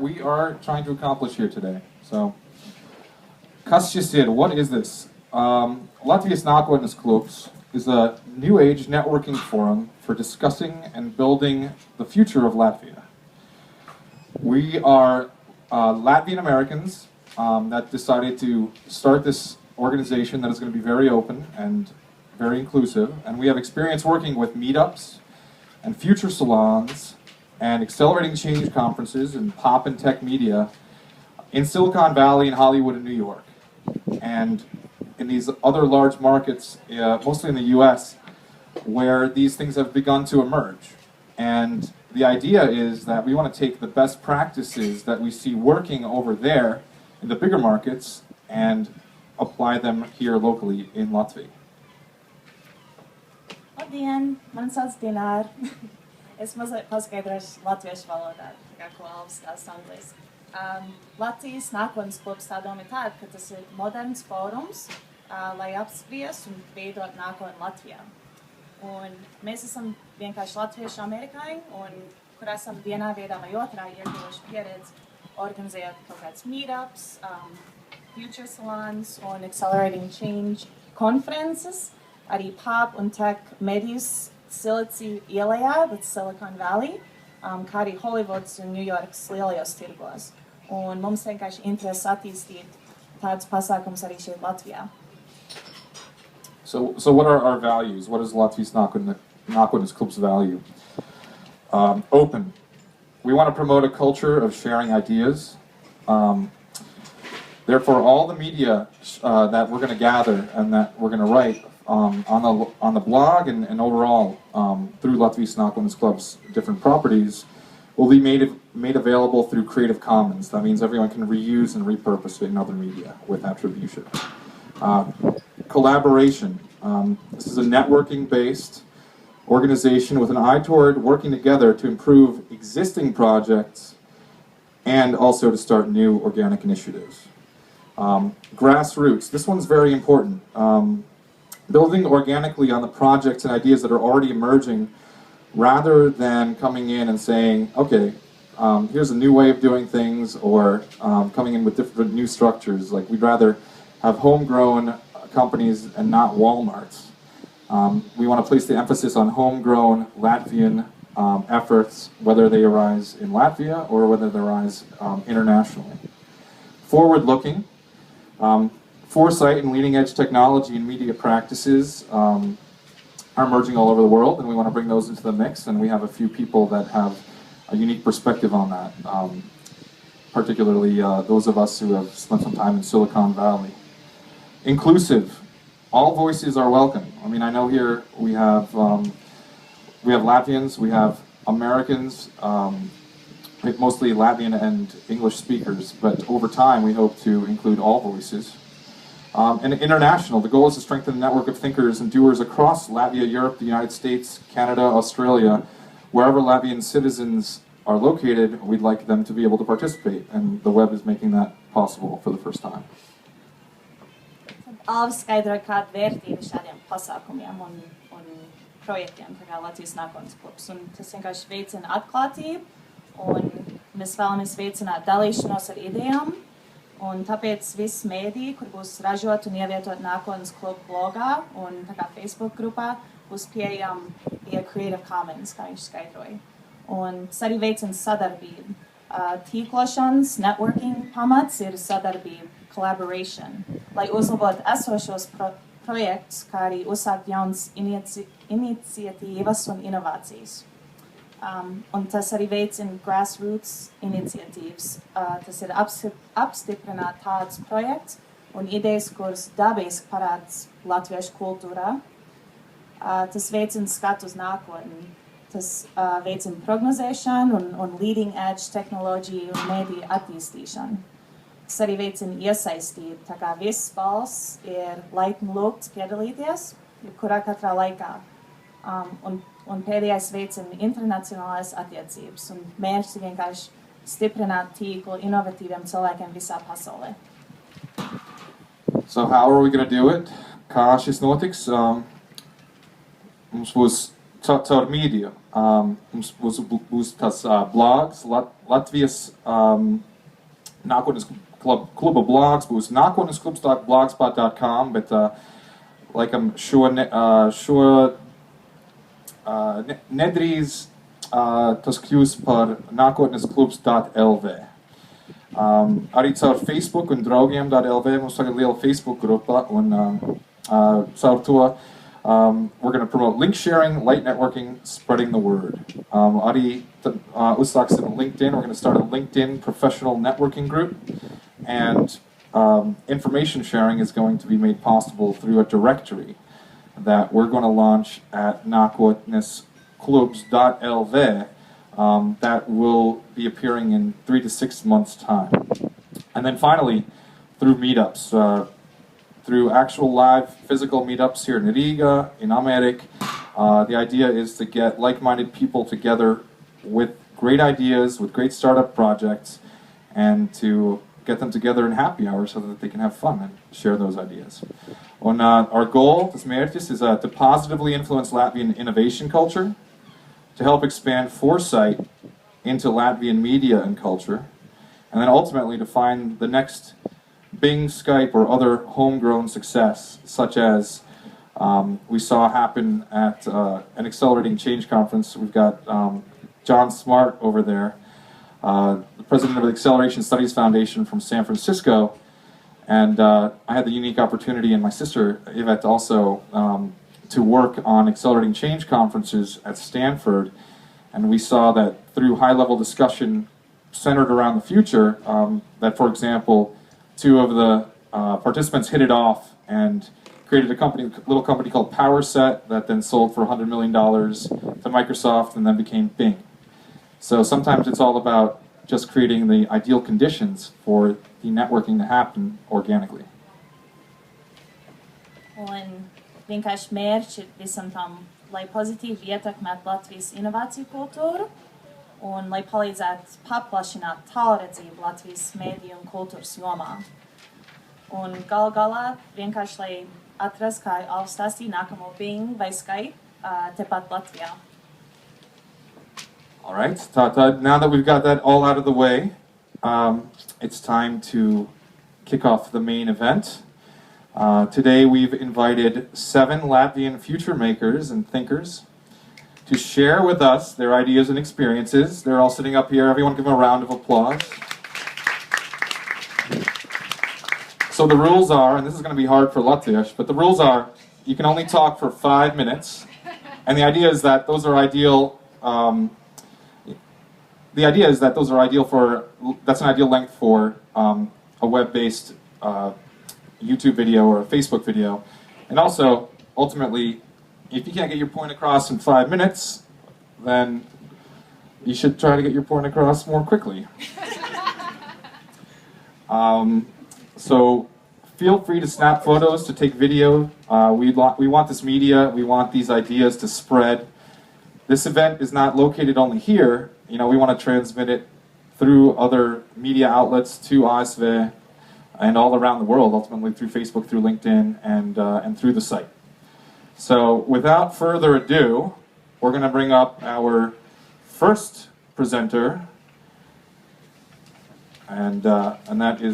that we are trying to accomplish here today. So, kas šis ir? What is this? Latvijas Nakotnes Klubs is a new age networking forum for discussing and building the future of Latvia. We are Latvian Americans that decided to start this organization that is going to be very open and very inclusive, and we have experience working with meetups and future salons and accelerating change conferences and pop and tech media in Silicon Valley and Hollywood and New York, and in these other large markets, mostly in the US, where these things have begun to emerge. And the idea is that we want to take the best practices that we see working over there in the bigger markets and apply them here locally in Latvia. Labdien, man sauc Dināra. Es mazliet paskaidrošu latviešu valodā, kā ko Alvis stāsta angliski. Latvijas Nakotnes Klubs tā doma ir tāda, ka tas ir moderns fórums, lai apspriest un veidot nākotni Latvijā. Un mēs esam vienkārši latvieši Amerikai, un kur esam vienā veidā vai otrā ieguvuši pieredzi, organizējot kaut kāds meetups, future salons un accelerating change konferences, arī pop un tech medijas Silicija ielējā, that's Silicon Valley, kā arī Hollywoods un New Yorks lielajos tirgos. Un mums vienkārši interesi attīstīt tādus pasākumus arī šeit Latvijā. So what are our values? What is Latvija's Nakotnes Klubs value? Open. We want to promote a culture of sharing ideas. Therefore, all the media that we're going to gather and that we're going to write on the blog and overall through Latvija's Nakotnes Klubs different properties will be made available through Creative Commons. That means everyone can reuse and repurpose it in other media with attribution. Collaboration. This is a networking-based organization with an eye toward working together to improve existing projects and also to start new organic initiatives. Grassroots. This one's very important. Building organically on the projects and ideas that are already emerging rather than coming in and saying, okay, here's a new way of doing things, or coming in with different new structures. Like, we'd rather have homegrown companies and not Walmarts. We want to place the emphasis on homegrown Latvian efforts, whether they arise in Latvia or whether they arise internationally. Forward-looking. Foresight and leading-edge technology and media practices are emerging all over the world, and we want to bring those into the mix, and we have a few people that have a unique perspective on that, particularly those of us who have spent some time in Silicon Valley. Inclusive. All voices are welcome. I mean, I know here we have Latvians, we have Americans, mostly Latvian and English speakers, but over time we hope to include all voices. And international. The goal is to strengthen the network of thinkers and doers across Latvia, Europe, the United States, Canada, Australia. Wherever Latvian citizens are located, we'd like them to be able to participate, and the web is making that possible for the first time. Alvis skaidroja, kāda vērtība šādiem pasākumiem un projektiem, tā kā Latvijas Nakotnes Klubs. Un tas vienkārši veicina atklātību, un mēs vēlamies veicināt dalīšanos ar idejām. Un tāpēc viss mēdī, kur būs ražot un ievietot Nakotnes Klubu blogā un tā kā Facebook grupā, būs pieejami via Creative Commons, kā viņš skaidroja. Un tas arī veicina sadarbību. Tīklošanas, networking pamats ir sadarbība, collaboration, lai uzlabotu esošos projektus, kā arī uzsākt jaunas iniciatīvas un inovācijas. Un tas arī veicina grassroots iniciatīvas. Tas ir apstiprināt tāds projekts un idejas, kuras dabiski parādās latviešu kultūrā. Tas veicina skatu uz nākotni. Tas veicina prognozēšanu un leading edge tehnoloģiju un mediju attīstīšanu. Tas arī veicina iesaistību, tā kā viss valsts ir laipni lūgts piedalīties, jebkurā katrā laikā. Un pēdējais veicina internacionālās attiecības, un mērķis ir vienkārši stiprināt tīklu inovatīviem cilvēkiem visā pasaulē. So how are we going to do it? Kā šis notiks? Mums būs caur mediju. Mums būs tas blogs, Latvijas Nakotnes kluba blogs, būs nakotnesklubs.blogspot.com, bet laikam nedrīz tas kļūs par nakotnesklubs.lv. Arī caur Facebook un draugiem.lv mums tagad liela Facebook grupa, un caur to we're going to promote link sharing, light networking, spreading the word. Arī uzsāksim LinkedIn. We're going to start a LinkedIn professional networking group, and information sharing is going to be made possible through a directory that we're going to launch at nakotnesklubs.lv that will be appearing in 3 to 6 months' time. And then finally, through meetups, through actual live physical meetups here in Riga, in Amerik. The idea is to get like-minded people together with great ideas, with great startup projects, and to get them together in happy hour so that they can have fun and share those ideas. And our goal, tas mērķis, is to positively influence Latvian innovation culture, to help expand foresight into Latvian media and culture, and then ultimately to find the next Bing, Skype, or other homegrown success, such as we saw happen at an Accelerating Change conference. We've got John Smart over there, the president of the Acceleration Studies Foundation from San Francisco, and I had the unique opportunity, and my sister Yvette also, to work on Accelerating Change conferences at Stanford, and we saw that through high-level discussion centered around the future, that, for example, 2 of the participants hit it off and created a little company called PowerSet that then sold for $100 million to Microsoft and then became Bing. So sometimes it's all about just creating the ideal conditions for the networking to happen organically. Un vienkārši mērķi visam tam, lai pozitīvi ietekmētu Latvijas inovāciju kultūru un lai palīdzētu paplašināt tālredzību Latvijas mēdīju un kultūras jomā. Un galā vienkārši, lai atrast, kā jau stāstīja, nākamo Bing vai Skype tepat Latvijā. All right, now that we've got that all out of the way, it's time to kick off the main event. Today we've invited 7 Latvian future makers and thinkers to share with us their ideas and experiences. They're all sitting up here. Everyone give them a round of applause. So the rules are, and this is going to be hard for Latviash, but the rules are you can only talk for 5 minutes, and the idea is that those are ideal. That's an ideal length for a web-based YouTube video or a Facebook video, and also ultimately, if you can't get your point across in 5 minutes, then you should try to get your point across more quickly. So feel free to snap photos, to take video. We want this media, we want these ideas to spread. This event is not located only here. We want to transmit it through other media outlets to ASV and all around the world, ultimately through Facebook, through LinkedIn, and through the site. So without further ado, we're going to bring up our first presenter, and that is